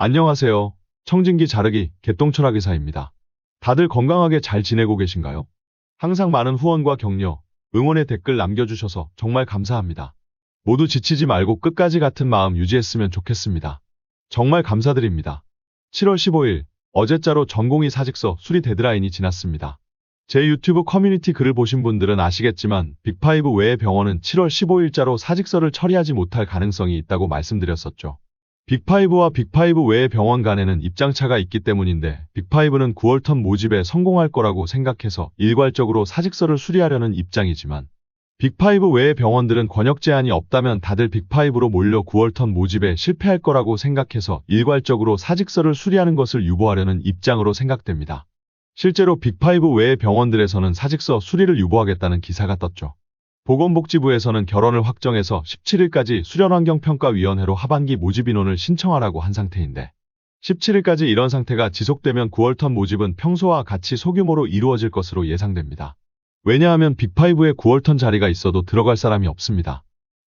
안녕하세요. 청진기 자르기 개똥철학 의사입니다. 다들 건강하게 잘 지내고 계신가요? 항상 많은 후원과 격려, 응원의 댓글 남겨주셔서 정말 감사합니다. 모두 지치지 말고 끝까지 같은 마음 유지했으면 좋겠습니다. 정말 감사드립니다. 7월 15일, 어제자로 전공의 사직서 수리 데드라인이 지났습니다. 제 유튜브 커뮤니티 글을 보신 분들은 아시겠지만 빅5 외의 병원은 7월 15일자로 사직서를 처리하지 못할 가능성이 있다고 말씀드렸었죠. 빅5와 빅5 외의 병원 간에는 입장차가 있기 때문인데 빅5는 9월턴 모집에 성공할 거라고 생각해서 일괄적으로 사직서를 수리하려는 입장이지만 빅5 외의 병원들은 권역 제한이 없다면 다들 빅5로 몰려 9월턴 모집에 실패할 거라고 생각해서 일괄적으로 사직서를 수리하는 것을 유보하려는 입장으로 생각됩니다. 실제로 빅5 외의 병원들에서는 사직서 수리를 유보하겠다는 기사가 떴죠. 보건복지부에서는 결원을 확정해서 17일까지 수련환경평가위원회로 하반기 모집 인원을 신청하라고 한 상태인데 17일까지 이런 상태가 지속되면 9월턴 모집은 평소와 같이 소규모로 이루어질 것으로 예상됩니다. 왜냐하면 빅5에 9월턴 자리가 있어도 들어갈 사람이 없습니다.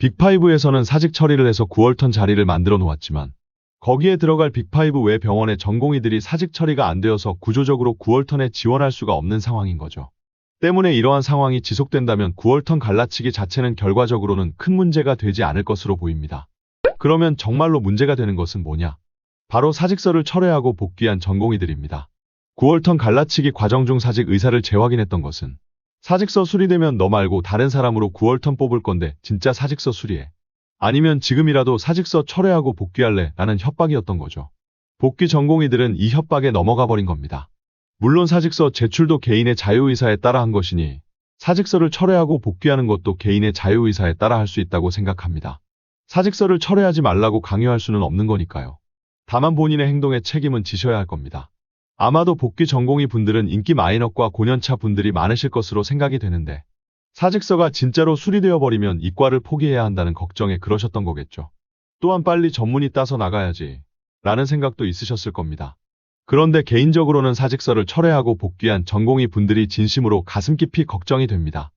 빅5에서는 사직 처리를 해서 9월턴 자리를 만들어 놓았지만 거기에 들어갈 빅5 외 병원의 전공의들이 사직 처리가 안 되어서 구조적으로 9월턴에 지원할 수가 없는 상황인 거죠. 때문에 이러한 상황이 지속된다면 9월턴 갈라치기 자체는 결과적으로는 큰 문제가 되지 않을 것으로 보입니다. 그러면 정말로 문제가 되는 것은 뭐냐? 바로 사직서를 철회하고 복귀한 전공의들입니다. 9월턴 갈라치기 과정 중 사직 의사를 재확인했던 것은 사직서 수리되면 너 말고 다른 사람으로 9월턴 뽑을 건데 진짜 사직서 수리해. 아니면 지금이라도 사직서 철회하고 복귀할래? 라는 협박이었던 거죠. 복귀 전공의들은 이 협박에 넘어가 버린 겁니다. 물론 사직서 제출도 개인의 자유의사에 따라 한 것이니 사직서를 철회하고 복귀하는 것도 개인의 자유의사에 따라 할 수 있다고 생각합니다. 사직서를 철회하지 말라고 강요할 수는 없는 거니까요. 다만 본인의 행동에 책임은 지셔야 할 겁니다. 아마도 복귀 전공의 분들은 인기 마이너과 고년차 분들이 많으실 것으로 생각이 되는데 사직서가 진짜로 수리되어 버리면 이과를 포기해야 한다는 걱정에 그러셨던 거겠죠. 또한 빨리 전문의 따서 나가야지 라는 생각도 있으셨을 겁니다. 그런데 개인적으로는 사직서를 철회하고 복귀한 전공의 분들이 진심으로 가슴 깊이 걱정이 됩니다.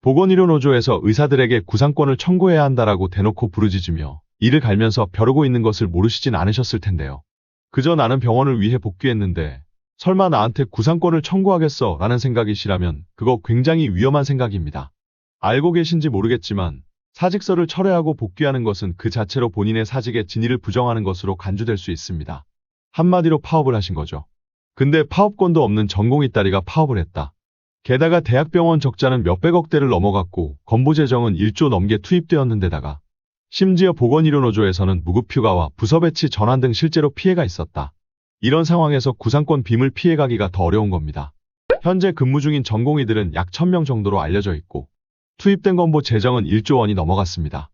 보건의료노조에서 의사들에게 구상권을 청구해야 한다라고 대놓고 부르짖으며 이를 갈면서 벼르고 있는 것을 모르시진 않으셨을 텐데요. 그저 나는 병원을 위해 복귀했는데 설마 나한테 구상권을 청구하겠어 라는 생각이시라면 그거 굉장히 위험한 생각입니다. 알고 계신지 모르겠지만 사직서를 철회하고 복귀하는 것은 그 자체로 본인의 사직의 진위를 부정하는 것으로 간주될 수 있습니다. 한마디로 파업을 하신 거죠. 근데 파업권도 없는 전공의 딸이가 파업을 했다. 게다가 대학병원 적자는 몇백억대를 넘어갔고 건보재정은 1조 넘게 투입되었는데다가 심지어 보건의료노조에서는 무급휴가와 부서배치 전환 등 실제로 피해가 있었다. 이런 상황에서 구상권 빔을 피해가기가 더 어려운 겁니다. 현재 근무 중인 전공의들은 약 1000명 정도로 알려져 있고 투입된 건보 재정은 1조 원이 넘어갔습니다.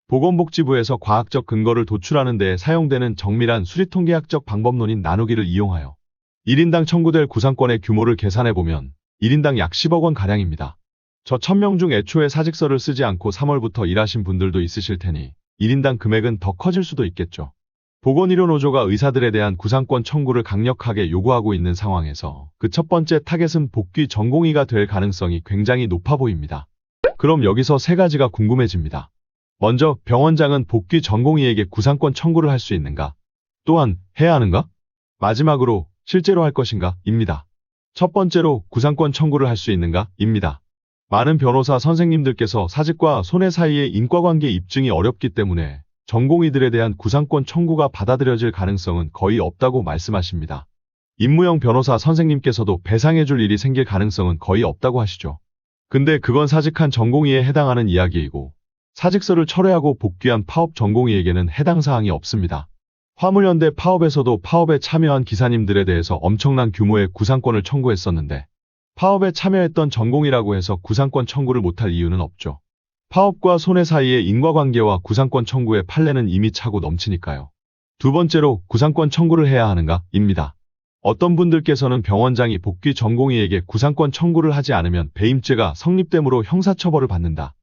보건복지부에서 과학적 근거를 도출하는 데에 사용되는 정밀한 수리통계학적 방법론인 나누기를 이용하여 1인당 청구될 구상권의 규모를 계산해보면 1인당 약 10억 원가량입니다. 저 1000명 중 애초에 사직서를 쓰지 않고 3월부터 일하신 분들도 있으실 테니 1인당 금액은 더 커질 수도 있겠죠. 보건의료노조가 의사들에 대한 구상권 청구를 강력하게 요구하고 있는 상황에서 그 첫 번째 타겟은 복귀 전공의가 될 가능성이 굉장히 높아 보입니다. 그럼 여기서 세 가지가 궁금해집니다. 먼저 병원장은 복귀 전공의에게 구상권 청구를 할 수 있는가? 또한 해야 하는가? 마지막으로 실제로 할 것인가? 입니다. 첫 번째로 구상권 청구를 할 수 있는가? 입니다. 많은 변호사 선생님들께서 사직과 손해 사이의 인과관계 입증이 어렵기 때문에 전공의들에 대한 구상권 청구가 받아들여질 가능성은 거의 없다고 말씀하십니다. 임무영 변호사 선생님께서도 배상해줄 일이 생길 가능성은 거의 없다고 하시죠. 근데 그건 사직한 전공의에 해당하는 이야기이고 사직서를 철회하고 복귀한 파업 전공의에게는 해당 사항이 없습니다. 화물연대 파업에서도 파업에 참여한 기사님들에 대해서 엄청난 규모의 구상권을 청구했었는데 파업에 참여했던 전공의라고 해서 구상권 청구를 못할 이유는 없죠. 파업과 손해 사이의 인과관계와 구상권 청구의 판례는 이미 차고 넘치니까요. 두 번째로 구상권 청구를 해야 하는가? 입니다. 어떤 분들께서는 병원장이 복귀 전공의에게 구상권 청구를 하지 않으면 배임죄가 성립되므로 형사처벌을 받는다.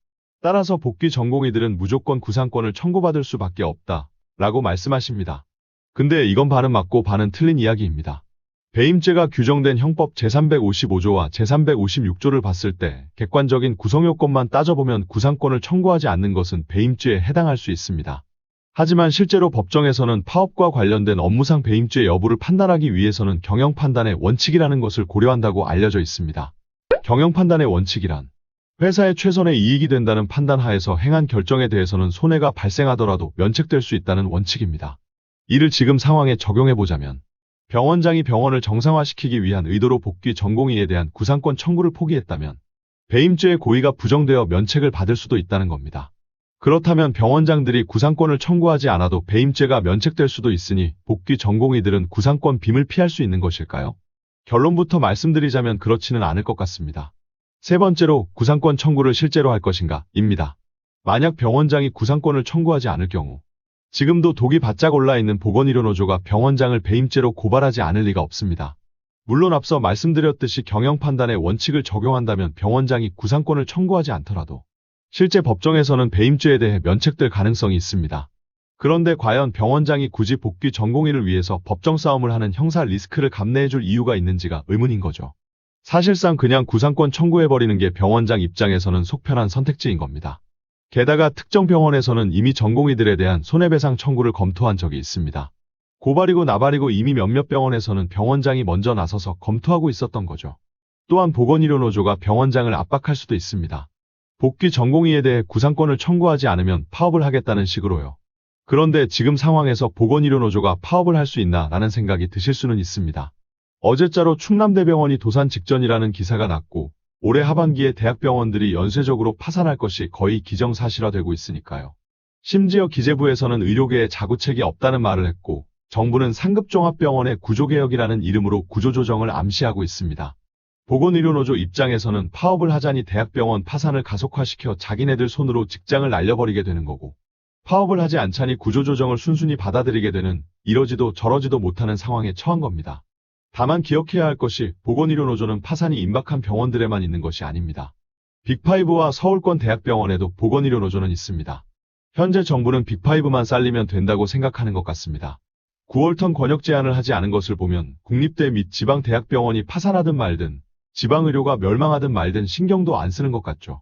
따라서 복귀 전공의들은 무조건 구상권을 청구받을 수밖에 없다. 라고 말씀하십니다. 근데 이건 반은 맞고 반은 틀린 이야기입니다. 배임죄가 규정된 형법 제355조와 제356조를 봤을 때 객관적인 구성요건만 따져보면 구상권을 청구하지 않는 것은 배임죄에 해당할 수 있습니다. 하지만 실제로 법정에서는 파업과 관련된 업무상 배임죄 여부를 판단하기 위해서는 경영 판단의 원칙이라는 것을 고려한다고 알려져 있습니다. 경영 판단의 원칙이란 회사의 최선의 이익이 된다는 판단 하에서 행한 결정에 대해서는 손해가 발생하더라도 면책될 수 있다는 원칙입니다. 이를 지금 상황에 적용해보자면 병원장이 병원을 정상화시키기 위한 의도로 복귀 전공의에 대한 구상권 청구를 포기했다면 배임죄의 고의가 부정되어 면책을 받을 수도 있다는 겁니다. 그렇다면 병원장들이 구상권을 청구하지 않아도 배임죄가 면책될 수도 있으니 복귀 전공의들은 구상권 빔을 피할 수 있는 것일까요? 결론부터 말씀드리자면 그렇지는 않을 것 같습니다. 세 번째로 구상권 청구를 실제로 할 것인가? 입니다. 만약 병원장이 구상권을 청구하지 않을 경우 지금도 독이 바짝 올라있는 보건의료노조가 병원장을 배임죄로 고발하지 않을 리가 없습니다. 물론 앞서 말씀드렸듯이 경영 판단의 원칙을 적용한다면 병원장이 구상권을 청구하지 않더라도 실제 법정에서는 배임죄에 대해 면책될 가능성이 있습니다. 그런데 과연 병원장이 굳이 복귀 전공의를 위해서 법정 싸움을 하는 형사 리스크를 감내해줄 이유가 있는지가 의문인 거죠. 사실상 그냥 구상권 청구해버리는 게 병원장 입장에서는 속편한 선택지인 겁니다. 게다가 특정 병원에서는 이미 전공의들에 대한 손해배상 청구를 검토한 적이 있습니다. 고발이고 나발이고 이미 몇몇 병원에서는 병원장이 먼저 나서서 검토하고 있었던 거죠. 또한 보건의료노조가 병원장을 압박할 수도 있습니다. 복귀 전공의에 대해 구상권을 청구하지 않으면 파업을 하겠다는 식으로요. 그런데 지금 상황에서 보건의료노조가 파업을 할 수 있나 라는 생각이 드실 수는 있습니다. 어제자로 충남대병원이 도산 직전이라는 기사가 났고 올해 하반기에 대학병원들이 연쇄적으로 파산할 것이 거의 기정사실화되고 있으니까요. 심지어 기재부에서는 의료계에 자구책이 없다는 말을 했고 정부는 상급종합병원의 구조개혁이라는 이름으로 구조조정을 암시하고 있습니다. 보건의료노조 입장에서는 파업을 하자니 대학병원 파산을 가속화시켜 자기네들 손으로 직장을 날려버리게 되는 거고 파업을 하지 않자니 구조조정을 순순히 받아들이게 되는 이러지도 저러지도 못하는 상황에 처한 겁니다. 다만 기억해야 할 것이 보건의료노조는 파산이 임박한 병원들에만 있는 것이 아닙니다. 빅5와 서울권 대학병원에도 보건의료노조는 있습니다. 현재 정부는 빅5만 살리면 된다고 생각하는 것 같습니다. 9월턴 권역 제한을 하지 않은 것을 보면 국립대 및 지방대학병원이 파산하든 말든 지방의료가 멸망하든 말든 신경도 안 쓰는 것 같죠.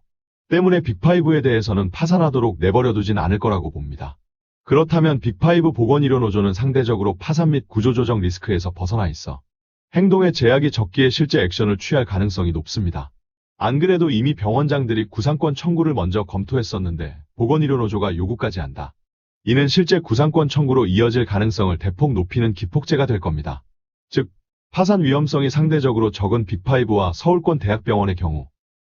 때문에 빅5에 대해서는 파산하도록 내버려두진 않을 거라고 봅니다. 그렇다면 빅5 보건의료노조는 상대적으로 파산 및 구조조정 리스크에서 벗어나 있어 행동에 제약이 적기에 실제 액션을 취할 가능성이 높습니다. 안 그래도 이미 병원장들이 구상권 청구를 먼저 검토했었는데 보건의료노조가 요구까지 한다. 이는 실제 구상권 청구로 이어질 가능성을 대폭 높이는 기폭제가 될 겁니다. 즉, 파산 위험성이 상대적으로 적은 빅5와 서울권 대학병원의 경우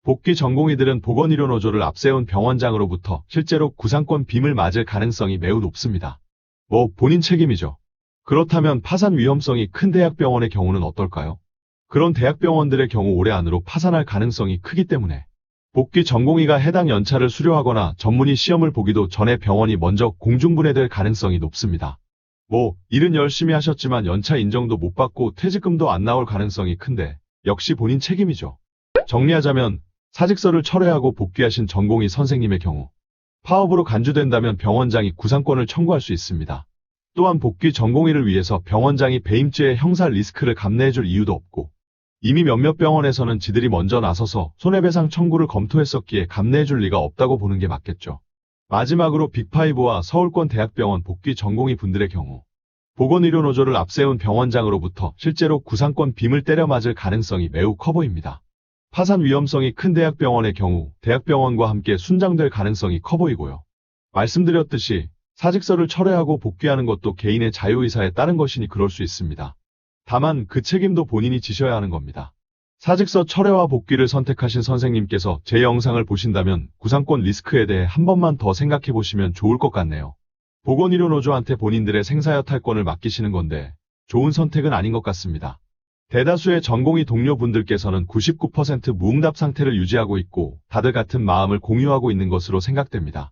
복귀 전공의들은 보건의료노조를 앞세운 병원장으로부터 실제로 구상권 빔을 맞을 가능성이 매우 높습니다. 본인 책임이죠. 그렇다면 파산 위험성이 큰 대학병원의 경우는 어떨까요? 그런 대학병원들의 경우 올해 안으로 파산할 가능성이 크기 때문에 복귀 전공의가 해당 연차를 수료하거나 전문의 시험을 보기도 전에 병원이 먼저 공중분해될 가능성이 높습니다. 일은 열심히 하셨지만 연차 인정도 못 받고 퇴직금도 안 나올 가능성이 큰데 역시 본인 책임이죠. 정리하자면 사직서를 철회하고 복귀하신 전공의 선생님의 경우 파업으로 간주된다면 병원장이 구상권을 청구할 수 있습니다. 또한 복귀 전공의를 위해서 병원장이 배임죄의 형사 리스크를 감내해줄 이유도 없고 이미 몇몇 병원에서는 지들이 먼저 나서서 손해배상 청구를 검토했었기에 감내해줄 리가 없다고 보는 게 맞겠죠. 마지막으로 빅5와 서울권 대학병원 복귀 전공의 분들의 경우 보건의료노조를 앞세운 병원장으로부터 실제로 구상권 빔을 때려 맞을 가능성이 매우 커 보입니다. 파산 위험성이 큰 대학병원의 경우 대학병원과 함께 순장될 가능성이 커 보이고요. 말씀드렸듯이 사직서를 철회하고 복귀하는 것도 개인의 자유의사에 따른 것이니 그럴 수 있습니다. 다만 그 책임도 본인이 지셔야 하는 겁니다. 사직서 철회와 복귀를 선택하신 선생님께서 제 영상을 보신다면 구상권 리스크에 대해 한 번만 더 생각해 보시면 좋을 것 같네요. 보건의료노조한테 본인들의 생사여탈권을 맡기시는 건데 좋은 선택은 아닌 것 같습니다. 대다수의 전공의 동료분들께서는 99% 무응답 상태를 유지하고 있고 다들 같은 마음을 공유하고 있는 것으로 생각됩니다.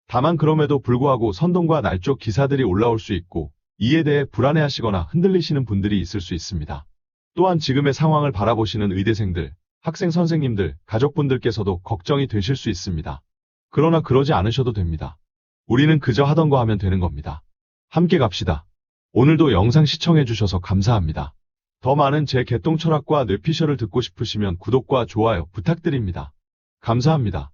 다만 그럼에도 불구하고 선동과 날조 기사들이 올라올 수 있고 이에 대해 불안해하시거나 흔들리시는 분들이 있을 수 있습니다. 또한 지금의 상황을 바라보시는 의대생들, 학생 선생님들, 가족분들께서도 걱정이 되실 수 있습니다. 그러나 그러지 않으셔도 됩니다. 우리는 그저 하던 거 하면 되는 겁니다. 함께 갑시다. 오늘도 영상 시청해주셔서 감사합니다. 더 많은 제 개똥철학과 뇌피셜을 듣고 싶으시면 구독과 좋아요 부탁드립니다. 감사합니다.